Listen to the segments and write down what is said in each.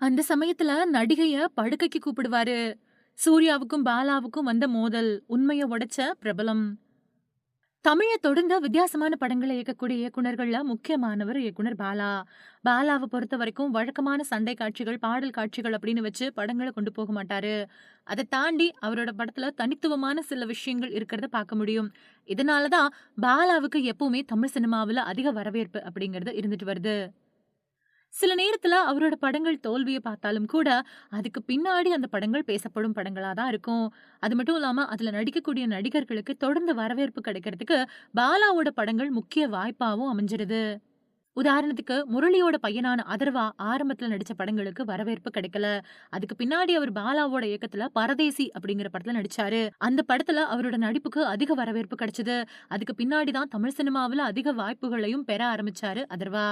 அந்த சமயத்துல நடிகைய படுக்கைக்கு கூப்பிடுவாரு. சூர்யாவுக்கும் பாலாவுக்கும் வந்த மோதல், உண்மைய உடைச்ச பிரபலம். தமிழ தொடர்ந்து வித்தியாசமான படங்கள இயக்கக்கூடிய இயக்குனர்கள்ல முக்கியமானவர் இயக்குனர் பாலா. பாலாவ பொறுத்தவரைக்கும் வழக்கமான சண்டை காட்சிகள், பாடல் காட்சிகள் அப்படின்னு வச்சு படங்கள கொண்டு போக மாட்டாரு. அத தாண்டி அவரோட படத்துல தனித்துவமான சில விஷயங்கள் இருக்கிறத பார்க்க முடியும். இதனால தான் பாலாவுக்கு எப்பவுமே தமிழ் சினிமாவுல அதிக வரவேற்பு அப்படிங்கிறது இருந்துட்டு வருது. சில நேரத்துல அவரோட படங்கள் தோல்விய பார்த்தாலும் கூட, அதுக்கு பின்னாடி அந்த படங்கள் பேசப்படும் படங்களா தான் இருக்கும். அது மட்டும் இல்லாம அதுல நடிக்கக்கூடிய நடிகர்களுக்கு தொடர்ந்து வரவேற்பு கிடைக்கிறதுக்கு பாலாவோட படங்கள் முக்கிய வாய்ப்பாவும் அமைஞ்சிருது. உதாரணத்துக்கு முரளியோட பையனான அதர்வா ஆரம்பத்துல நடிச்ச படங்களுக்கு வரவேற்பு கிடைக்கல. அதுக்கு பின்னாடி அவர் பாலாவோட இயக்கத்துல பரதேசி அப்படிங்கிற படத்துல நடிச்சாரு. அந்த படத்துல அவரோட நடிப்புக்கு அதிக வரவேற்பு கிடைச்சது. அதுக்கு பின்னாடி தான் தமிழ் சினிமாவுல அதிக வாய்ப்புகளையும் பெற ஆரம்பிச்சாரு அதர்வா.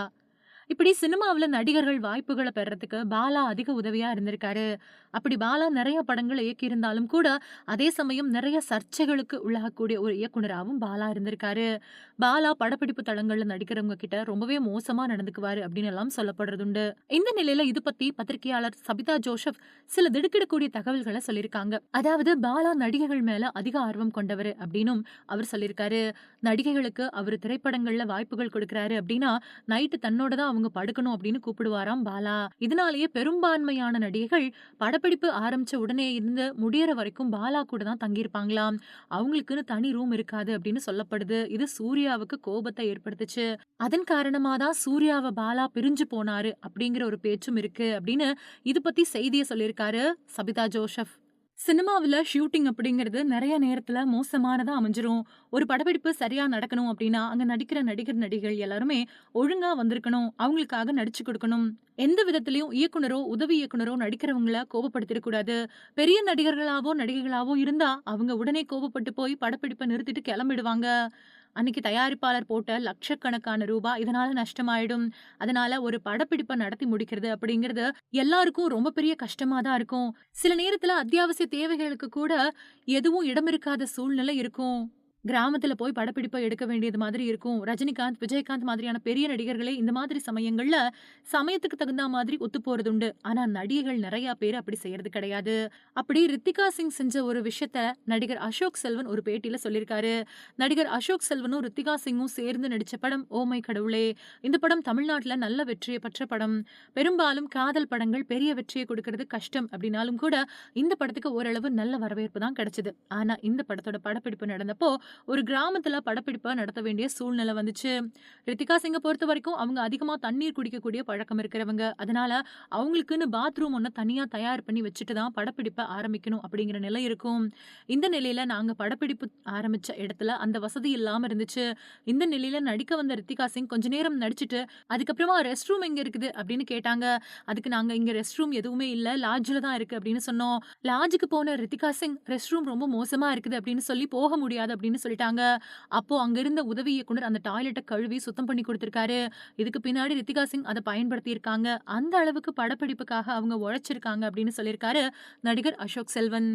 இப்படி சினிமாவுல நடிகர்கள் வாய்ப்புகள பெறறதுக்கு பாலா அதிக உதவியா இருந்திருக்காரு. அப்படி பாலா நெறைய படங்கள இயக்கியிருந்தாலும் கூட, அதே சமயம் நெறைய சர்ச்சைகளுக்கு உள்ளாகக்கூடிய ஒரு இயக்குனராவும் பாலா இருந்திருக்காரு. பாலா படப்பிடிப்பு தளங்கள்ல நடிக்கிறவங்க கிட்ட ரொம்பவே மோசமா நடந்துக்குவாரு அப்படின்னு எல்லாம் சொல்லப்படுறதுண்டு. இந்த நிலையில இது பத்தி பத்திரிகையாளர் சபிதா ஜோசப் சில திடுக்கிடக்கூடிய தகவல்கள சொல்லியிருக்காங்க. அதாவது பாலா நடிகைகள் மேல அதிக ஆர்வம் கொண்டவரு அப்படின்னும் அவர் சொல்லியிருக்காரு. நடிகைகளுக்கு அவரு திரைப்படங்கள்ல வாய்ப்புகள் கொடுக்கிறாரு அப்படின்னா, நைட்டு தன்னோட தான் அவங்க படுக்கணும் அப்படின்னு கூப்பிடுவாராம் பாலா. இதனாலேயே பெரும்பான்மையான நடிகைகள் படப்பிடிப்பு ஆரம்பிச்ச உடனே இருந்து முடியற வரைக்கும் பாலா கூட தான் தங்கியிருப்பாங்களாம். அவங்களுக்குன்னு தனி ரூம் இருக்காது அப்படின்னு சொல்லப்படுது. இது சூர்யாவுக்கு கோபத்தை ஏற்படுத்துச்சு. அதன் காரணமா தான் சூர்யாவ பாலா பிரிஞ்சு போனாரு அப்படிங்கிற ஒரு பேச்சும் இருக்கு அப்படின்னு இது பத்தி செய்திய சொல்லியிருக்காரு சபிதா ஜோசப். சினிமாவுல ஷூட்டிங் அப்படிங்கிறது நெறைய நேரத்துல மோசமானதா அமைஞ்சிரும். ஒரு படப்பிடிப்பு சரியா நடக்கணும் அப்படின்னா, அங்க நடிக்கிற நடிகர், நடிகைகள் எல்லாருமே ஒழுங்கா வந்திருக்கணும். அவங்களுக்காக நடிச்சு குடுக்கணும். எந்த விதத்திலயும் இயக்குனரோ, உதவி இயக்குனரோ நடிக்கிறவங்கள கோபப்படுத்திறக் கூடாது. பெரிய நடிகர்களாவோ, நடிகைகளாவோ இருந்தா, அவங்க உடனே கோபப்பட்டு போய் படப்பிடிப்ப நிறுத்திட்டு கெளம்பிடுவாங்க. அன்னைக்கு தயாரிப்பாளர் போட்ட லட்சக்கணக்கான ரூபாய் இதனால நஷ்டமாயிடும். அதனால ஒரு படப்பிடிப்ப நடத்தி முடிக்கிறது அப்படிங்கிறது எல்லாருக்கும் ரொம்ப பெரிய கஷ்டமா தான் இருக்கும். சில நேரத்துல அத்தியாவசிய தேவைகளுக்கு கூட எதுவும் இடம் இருக்காத சூழ்நிலை இருக்கும். கிராமத்துல போய் படப்பிடிப்ப எடுக்க வேண்டியது மாதிரி இருக்கும். ரஜினிகாந்த், விஜயகாந்த் மாதிரியான பெரிய நடிகர்களே இந்த மாதிரி சமயங்கள்ல சமயத்துக்கு தகுந்தா மாதிரி ஒத்து போறதுண்டு. ஆனா நடிகைகள் நெறைய பேர் அப்படி செய்யறது கிடையாது. அப்படி ரித்திகா சிங் செஞ்ச ஒரு விஷயத்த நடிகர் அசோக் செல்வன் ஒரு பேட்டியில சொல்லியிருக்காரு. நடிகர் அசோக் செல்வனும், ரித்திகா சிங்கும் சேர்ந்து நடிச்ச படம் ஓ மை கடவுளே! இந்த படம் தமிழ்நாட்டுல நல்ல வெற்றிய பெற்ற படம். பெரும்பாலும் காதல் படங்கள் பெரிய வெற்றிய கொடுக்கிறது கஷ்டம் அப்படின்னாலும் கூட, இந்த படத்துக்கு ஓரளவு நல்ல வரவேற்பு தான் கிடைச்சது. ஆனா இந்த படத்தோட படப்பிடிப்பு நடந்தப்போ, ஒரு கிராமத்துல படப்பிடிப்ப நடத்த வேண்டிய சூழ்நிலை வந்துச்சு. ரித்திகா சிங்க பொறுத்தவரைக்கும் அவங்க அதிகமா தண்ணீர் குடிக்கக்கூடிய பழக்கம் இருக்கிறவங்க. அதனால அவங்களுக்குன்னு பாத்ரூம் ஒண்ண தனியா தயார் பண்ணி வச்சுட்டு தான் படப்பிடிப்ப ஆரம்பிக்கணும் அப்படிங்கிற நிலை இருக்கும். இந்த நிலையில நாங்க படப்பிடிப்பு ஆரம்பிச்ச இடத்துல அந்த வசதி இல்லாம இருந்துச்சு. இந்த நிலையில நடிக்க வந்த ரித்திகா சிங் கொஞ்ச நேரம் நடிச்சுட்டு, அதுக்கப்புறமா ரெஸ்ட் ரூம் எங்க இருக்குது அப்படின்னு கேட்டாங்க. அதுக்கு நாங்க இங்க ரெஸ்ட் ரூம் எதுவுமே இல்ல. லாட்ஜ்ல தான் இருக்கு அப்படின்னு சொன்னோம். லாட்ஜுக்கு போன ரித்திகா சிங் ரெஸ்ட் ரூம் ரொம்ப மோசமா இருக்குது அப்படின்னு சொல்லி போக முடியாது அப்படின்னு சொல்லிட்டாங்க. அப்போ அங்க இருந்த உதவி இயக்குனர் அந்த டாய்லெட்ட கழுவி சுத்தம் பண்ணி குடுத்திருக்காரு. இதுக்கு பின்னாடி ரித்திகா சிங் அத பயன்படுத்தியிருக்காங்க. அந்த அளவுக்கு படப்பிடிப்புக்காக அவங்க உழைச்சிருக்காங்க அப்படின்னு சொல்லியிருக்காரு நடிகர் அசோக் செல்வன்.